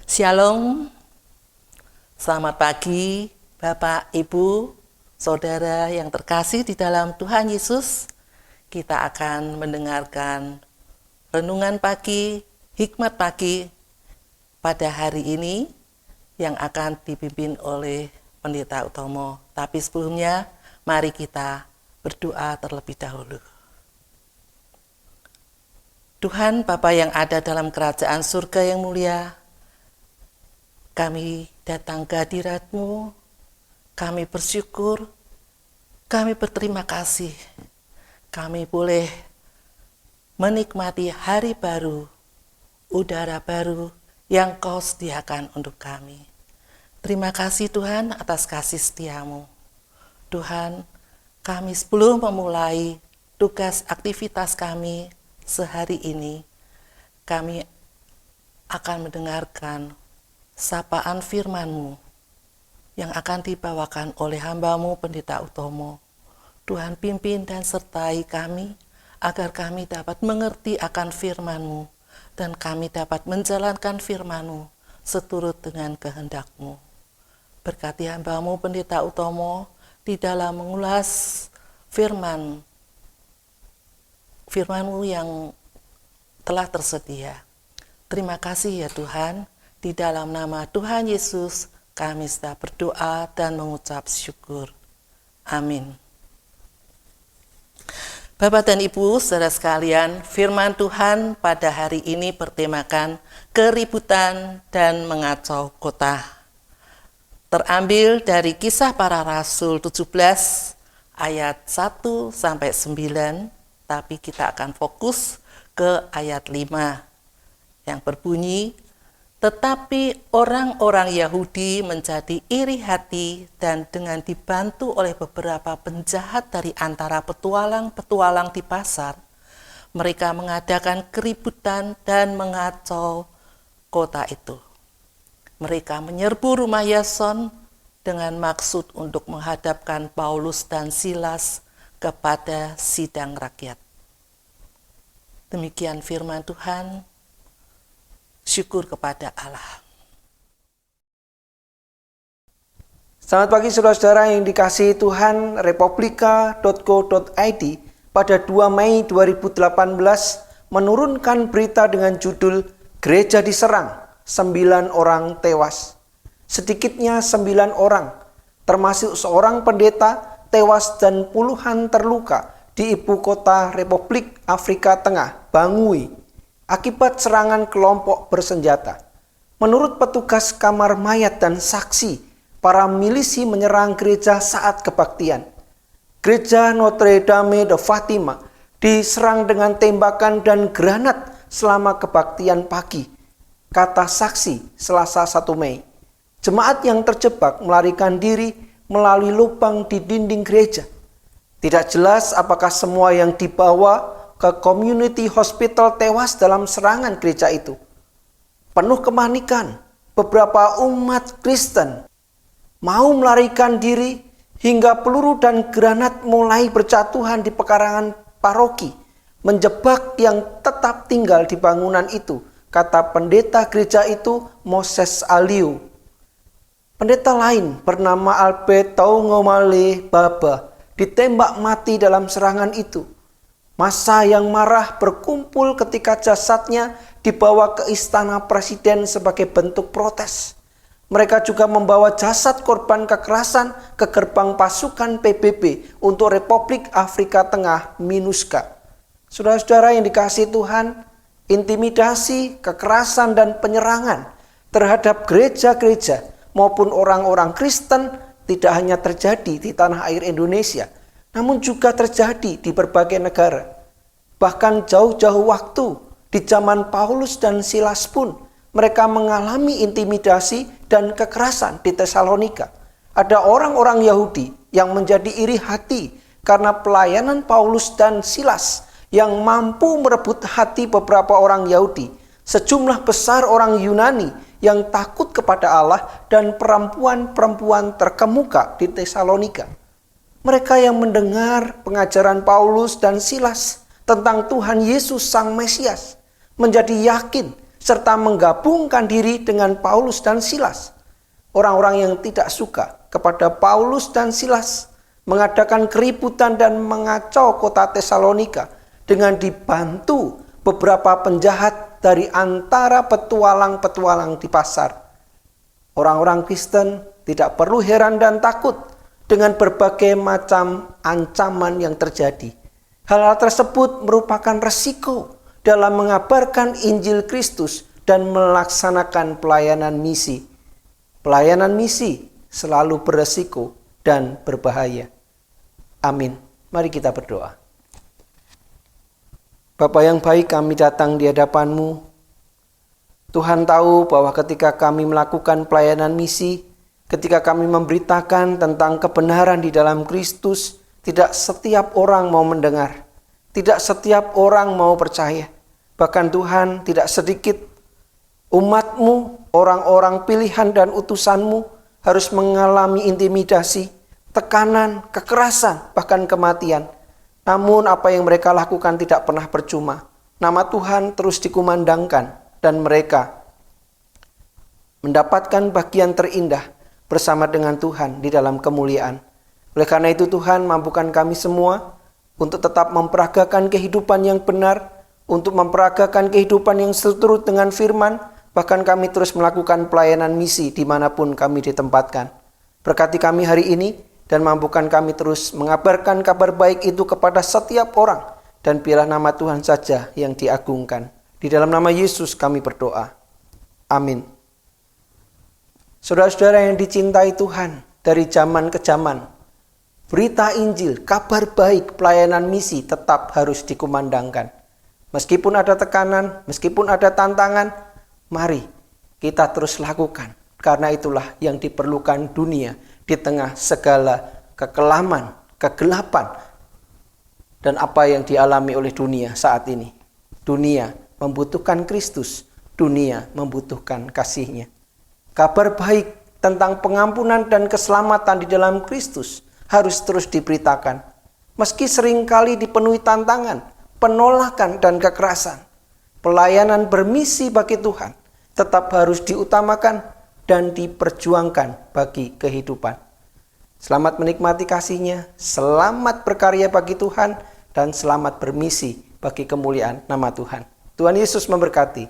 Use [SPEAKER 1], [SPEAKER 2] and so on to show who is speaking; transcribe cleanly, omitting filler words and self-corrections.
[SPEAKER 1] Shalom, selamat pagi Bapak, Ibu, Saudara yang terkasih di dalam Tuhan Yesus. Kita akan mendengarkan renungan pagi, hikmat pagi pada hari ini yang akan dipimpin oleh Pendeta Utomo. Tapi sebelumnya, mari kita berdoa terlebih dahulu. Tuhan Bapa yang ada dalam kerajaan surga yang mulia, kami datang ke hadirat-Mu, kami bersyukur, kami berterima kasih. Kami boleh menikmati hari baru, udara baru yang Kau sediakan untuk kami. Terima kasih Tuhan atas kasih setia-Mu. Tuhan, kami sebelum memulai tugas aktivitas kami sehari ini, kami akan mendengarkan sapaan firman-Mu yang akan dibawakan oleh hamba-Mu Pendeta Utomo. Tuhan pimpin dan sertai kami agar kami dapat mengerti akan firman-Mu dan kami dapat menjalankan firman-Mu seturut dengan kehendak-Mu. Berkati hamba-Mu Pendeta Utomo di dalam mengulas firman-Mu yang telah tersedia. Terima kasih ya Tuhan. Di dalam nama Tuhan Yesus, kami sedang berdoa dan mengucap syukur. Amin. Bapak dan Ibu, saudara sekalian, firman Tuhan pada hari ini bertemakan keributan dan mengacau kota. Terambil dari Kisah Para Rasul 17 ayat 1-9, tapi kita akan fokus ke ayat 5 yang berbunyi, tetapi orang-orang Yahudi menjadi iri hati dan dengan dibantu oleh beberapa penjahat dari antara petualang-petualang di pasar, mereka mengadakan keributan dan mengacau kota itu. Mereka menyerbu rumah Yason dengan maksud untuk menghadapkan Paulus dan Silas kepada sidang rakyat. Demikian firman Tuhan. Syukur kepada Allah.
[SPEAKER 2] Selamat pagi saudara-saudara yang dikasihi Tuhan. Republika.co.id pada 2 Mei 2018 menurunkan berita dengan judul Gereja diserang, 9 orang tewas. Sedikitnya 9 orang, termasuk seorang pendeta, tewas dan puluhan terluka di ibu kota Republik Afrika Tengah, Bangui, akibat serangan kelompok bersenjata. Menurut petugas kamar mayat dan saksi, para milisi menyerang gereja saat kebaktian. Gereja Notre Dame de Fatima diserang dengan tembakan dan granat selama kebaktian pagi, kata saksi Selasa 1 Mei. Jemaat yang terjebak melarikan diri melalui lubang di dinding gereja. Tidak jelas apakah semua yang dibawa ke community hospital tewas dalam serangan gereja itu. Penuh kepanikan, beberapa umat Kristen mau melarikan diri hingga peluru dan granat mulai berjatuhan di pekarangan paroki, menjebak yang tetap tinggal di bangunan itu, kata pendeta gereja itu, Moses Aliu. Pendeta lain bernama Albert Taungomale Baba ditembak mati dalam serangan itu. Massa yang marah berkumpul ketika jasadnya dibawa ke istana presiden sebagai bentuk protes. Mereka juga membawa jasad korban kekerasan ke gerbang pasukan PBB untuk Republik Afrika Tengah, MINUSCA. Saudara-saudara yang dikasihi Tuhan, intimidasi, kekerasan dan penyerangan terhadap gereja-gereja maupun orang-orang Kristen tidak hanya terjadi di tanah air Indonesia, namun juga terjadi di berbagai negara. Bahkan jauh-jauh waktu di zaman Paulus dan Silas pun mereka mengalami intimidasi dan kekerasan di Tesalonika. Ada orang-orang Yahudi yang menjadi iri hati karena pelayanan Paulus dan Silas yang mampu merebut hati beberapa orang Yahudi. Sejumlah besar orang Yunani yang takut kepada Allah dan perempuan-perempuan terkemuka di Tesalonika. Mereka yang mendengar pengajaran Paulus dan Silas tentang Tuhan Yesus Sang Mesias menjadi yakin serta menggabungkan diri dengan Paulus dan Silas. Orang-orang yang tidak suka kepada Paulus dan Silas mengadakan keributan dan mengacau kota Tesalonika dengan dibantu beberapa penjahat dari antara petualang-petualang di pasar. Orang-orang Kristen tidak perlu heran dan takut dengan berbagai macam ancaman yang terjadi. Hal-hal tersebut merupakan resiko dalam mengabarkan Injil Kristus dan melaksanakan pelayanan misi. Pelayanan misi selalu beresiko dan berbahaya. Amin. Mari kita berdoa. Bapa yang baik, kami datang di hadapan-Mu. Tuhan tahu bahwa ketika kami melakukan pelayanan misi, ketika kami memberitakan tentang kebenaran di dalam Kristus, tidak setiap orang mau mendengar. Tidak setiap orang mau percaya. Bahkan Tuhan, tidak sedikit umat-Mu, orang-orang pilihan dan utusan-Mu harus mengalami intimidasi, tekanan, kekerasan, bahkan kematian. Namun apa yang mereka lakukan tidak pernah percuma. Nama Tuhan terus dikumandangkan dan mereka mendapatkan bagian terindah bersama dengan Tuhan di dalam kemuliaan. Oleh karena itu Tuhan, mampukan kami semua untuk tetap memperagakan kehidupan yang benar, untuk memperagakan kehidupan yang seturut dengan firman, bahkan kami terus melakukan pelayanan misi dimanapun kami ditempatkan. Berkati kami hari ini dan mampukan kami terus mengabarkan kabar baik itu kepada setiap orang, dan biarlah nama Tuhan saja yang diagungkan. Di dalam nama Yesus kami berdoa. Amin. Saudara-saudara yang dicintai Tuhan, dari zaman ke zaman, berita Injil, kabar baik, pelayanan misi tetap harus dikumandangkan. Meskipun ada tekanan, meskipun ada tantangan, mari kita terus lakukan. Karena itulah yang diperlukan dunia di tengah segala kekelaman, kegelapan, dan apa yang dialami oleh dunia saat ini. Dunia membutuhkan Kristus, dunia membutuhkan kasih-Nya. Kabar baik tentang pengampunan dan keselamatan di dalam Kristus harus terus diberitakan. Meski seringkali dipenuhi tantangan, penolakan dan kekerasan, pelayanan bermisi bagi Tuhan tetap harus diutamakan dan diperjuangkan bagi kehidupan. Selamat menikmati kasih-Nya, selamat berkarya bagi Tuhan, dan selamat bermisi bagi kemuliaan nama Tuhan. Tuhan Yesus memberkati.